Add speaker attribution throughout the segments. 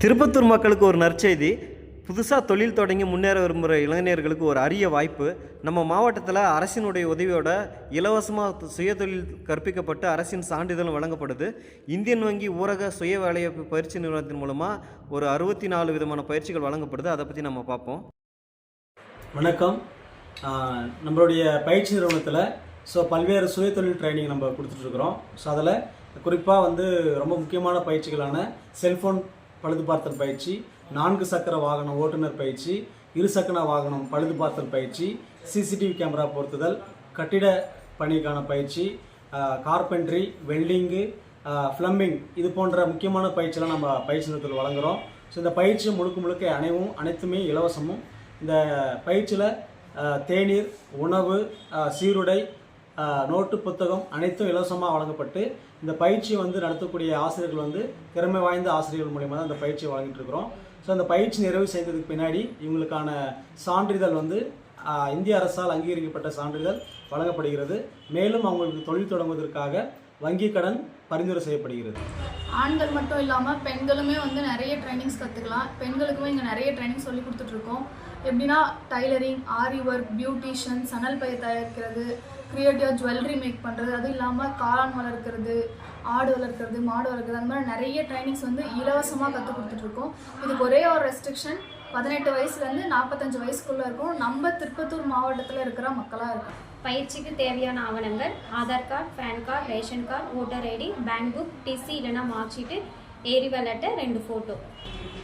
Speaker 1: திருப்பத்தூர் மக்களுக்கு ஒரு நற்செய்தி. புதுசாக தொழில் தொடங்கி முன்னேற விரும்புகிற இளைஞர்களுக்கு ஒரு அரிய வாய்ப்பு. நம்ம மாவட்டத்தில் அரசினுடைய உதவியோட இலவசமாக சுயதொழில் கற்பிக்கப்பட்டு அரசின் சான்றிதழும் வழங்கப்படுது. இந்தியன் வங்கி ஊரக சுய வேலைவாய்ப்பு பயிற்சி நிறுவனத்தின் மூலமாக ஒரு 64 விதமான பயிற்சிகள் வழங்கப்படுது. அதை பற்றி நம்ம பார்ப்போம்.
Speaker 2: வணக்கம். நம்மளுடைய பயிற்சி நிறுவனத்தில் பல்வேறு சுயதொழில் ட்ரைனிங் நம்ம கொடுத்துட்ருக்குறோம். அதில் குறிப்பாக ரொம்ப முக்கியமான பயிற்சிகளான செல்ஃபோன் பழுது பார்த்தல் பயிற்சி, 4 சக்கர வாகனம் ஓட்டுநர் பயிற்சி, 2 சக்கர வாகனம் பழுது பார்த்தல் பயிற்சி, சிசிடிவி கேமரா பொருத்துதல், கட்டிட பணிக்கான பயிற்சி, கார்பென்ட்ரி, வெல்டிங்கு, ஃப்ளம்பிங், இது போன்ற முக்கியமான பயிற்சியெல்லாம் நம்ம பயிற்சி நிறுவனத்தில் வழங்குகிறோம். இந்த பயிற்சி முழுக்க அனைத்துமே இலவசமும். இந்த பயிற்சியில் தேநீர், உணவு, சீருடை, நோட்டு புத்தகம் அனைத்தும் இலவசமாக வழங்கப்பட்டு இந்த பயிற்சி நடத்தக்கூடிய ஆசிரியர்கள் திறமை வாய்ந்த ஆசிரியர்கள் மூலிமா தான் இந்த பயிற்சியை வழங்கிட்டு இருக்கிறோம். அந்த பயிற்சி நிறைவு செய்ததுக்கு பின்னாடி இவங்களுக்கான சான்றிதழ் இந்திய அரசால் அங்கீகரிக்கப்பட்ட சான்றிதழ் வழங்கப்படுகிறது. மேலும் அவங்களுக்கு தொழில் தொடங்குவதற்காக வங்கி கடன் பரிந்துரை செய்யப்படுகிறது.
Speaker 3: ஆண்கள் மட்டும் இல்லாமல் பெண்களுமே நிறைய ட்ரைனிங்ஸ் கற்றுக்கலாம். பெண்களுக்குமே இங்கே நிறைய ட்ரைனிங் சொல்லி கொடுத்துட்ருக்கோம். எப்படின்னா டைலரிங், ஆரி ஒர்க், பியூட்டிஷியன், சணல் பயிர் தயாரிக்கிறது, க்ரியேட்டிவாக ஜுவல்லரி மேக் பண்ணுறது, அதுவும் இல்லாமல் காளான் வளர்க்குறது, ஆடு வளர்க்குறது, மாடு வளர்க்குறது, அந்த மாதிரி நிறைய ட்ரைனிங்ஸ் இலவசமாக கற்றுக் கொடுத்துட்ருக்கோம். இதுக்கு ஒரே ஒரு ரெஸ்ட்ரிக்ஷன், 18 வயசுலேருந்து 45 வயசுக்குள்ளே இருக்கும். நம்ம திருப்பத்தூர் மாவட்டத்தில் இருக்கிற மக்களாக இருக்கும்.
Speaker 4: பயிற்சிக்கு தேவையான ஆவணங்கள் Aadhaar card, PAN card, ration card, voter ID, bank book, TC இல்லைனா மார்க் ஷீட்டு, ஏரிவா லெட்டர், 2 ஃபோட்டோ.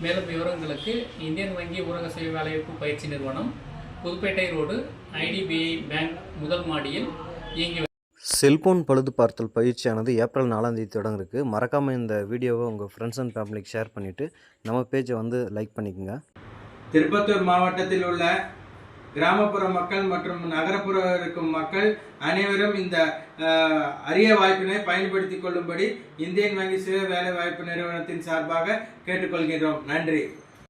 Speaker 5: மேலும் விவரங்களுக்கு இந்தியன் வங்கி ஊரக சுய வேலைவாய்ப்பு பயிற்சி நிறுவனம், புதுப்பேட்டை ரோடு, ஐடிபிஐ பேங்க் முதல் மாடியில் இயங்கி.
Speaker 1: செல்போன் பழுது பார்த்தல் பயிற்சியானது ஏப்ரல் 4ஆம் தேதி தொடங்கிருக்கு. மறக்காமல் இந்த வீடியோவை உங்கள் ஃப்ரெண்ட்ஸ் அண்ட் ஃபேமிலிக்கு ஷேர் பண்ணிவிட்டு நம்ம பேஜை லைக் பண்ணிக்கோங்க.
Speaker 6: திருப்பத்தூர் மாவட்டத்தில் உள்ள கிராமப்புற மக்கள் மற்றும் நகரப்புற இருக்கும் மக்கள் அனைவரும் இந்த அரிய வாய்ப்பினை பயன்படுத்திக் கொள்ளும்படி இந்தியன் வங்கி சுய வேலை வாய்ப்பு நிறுவனத்தின் சார்பாக கேட்டுக்கொள்கிறோம். நன்றி.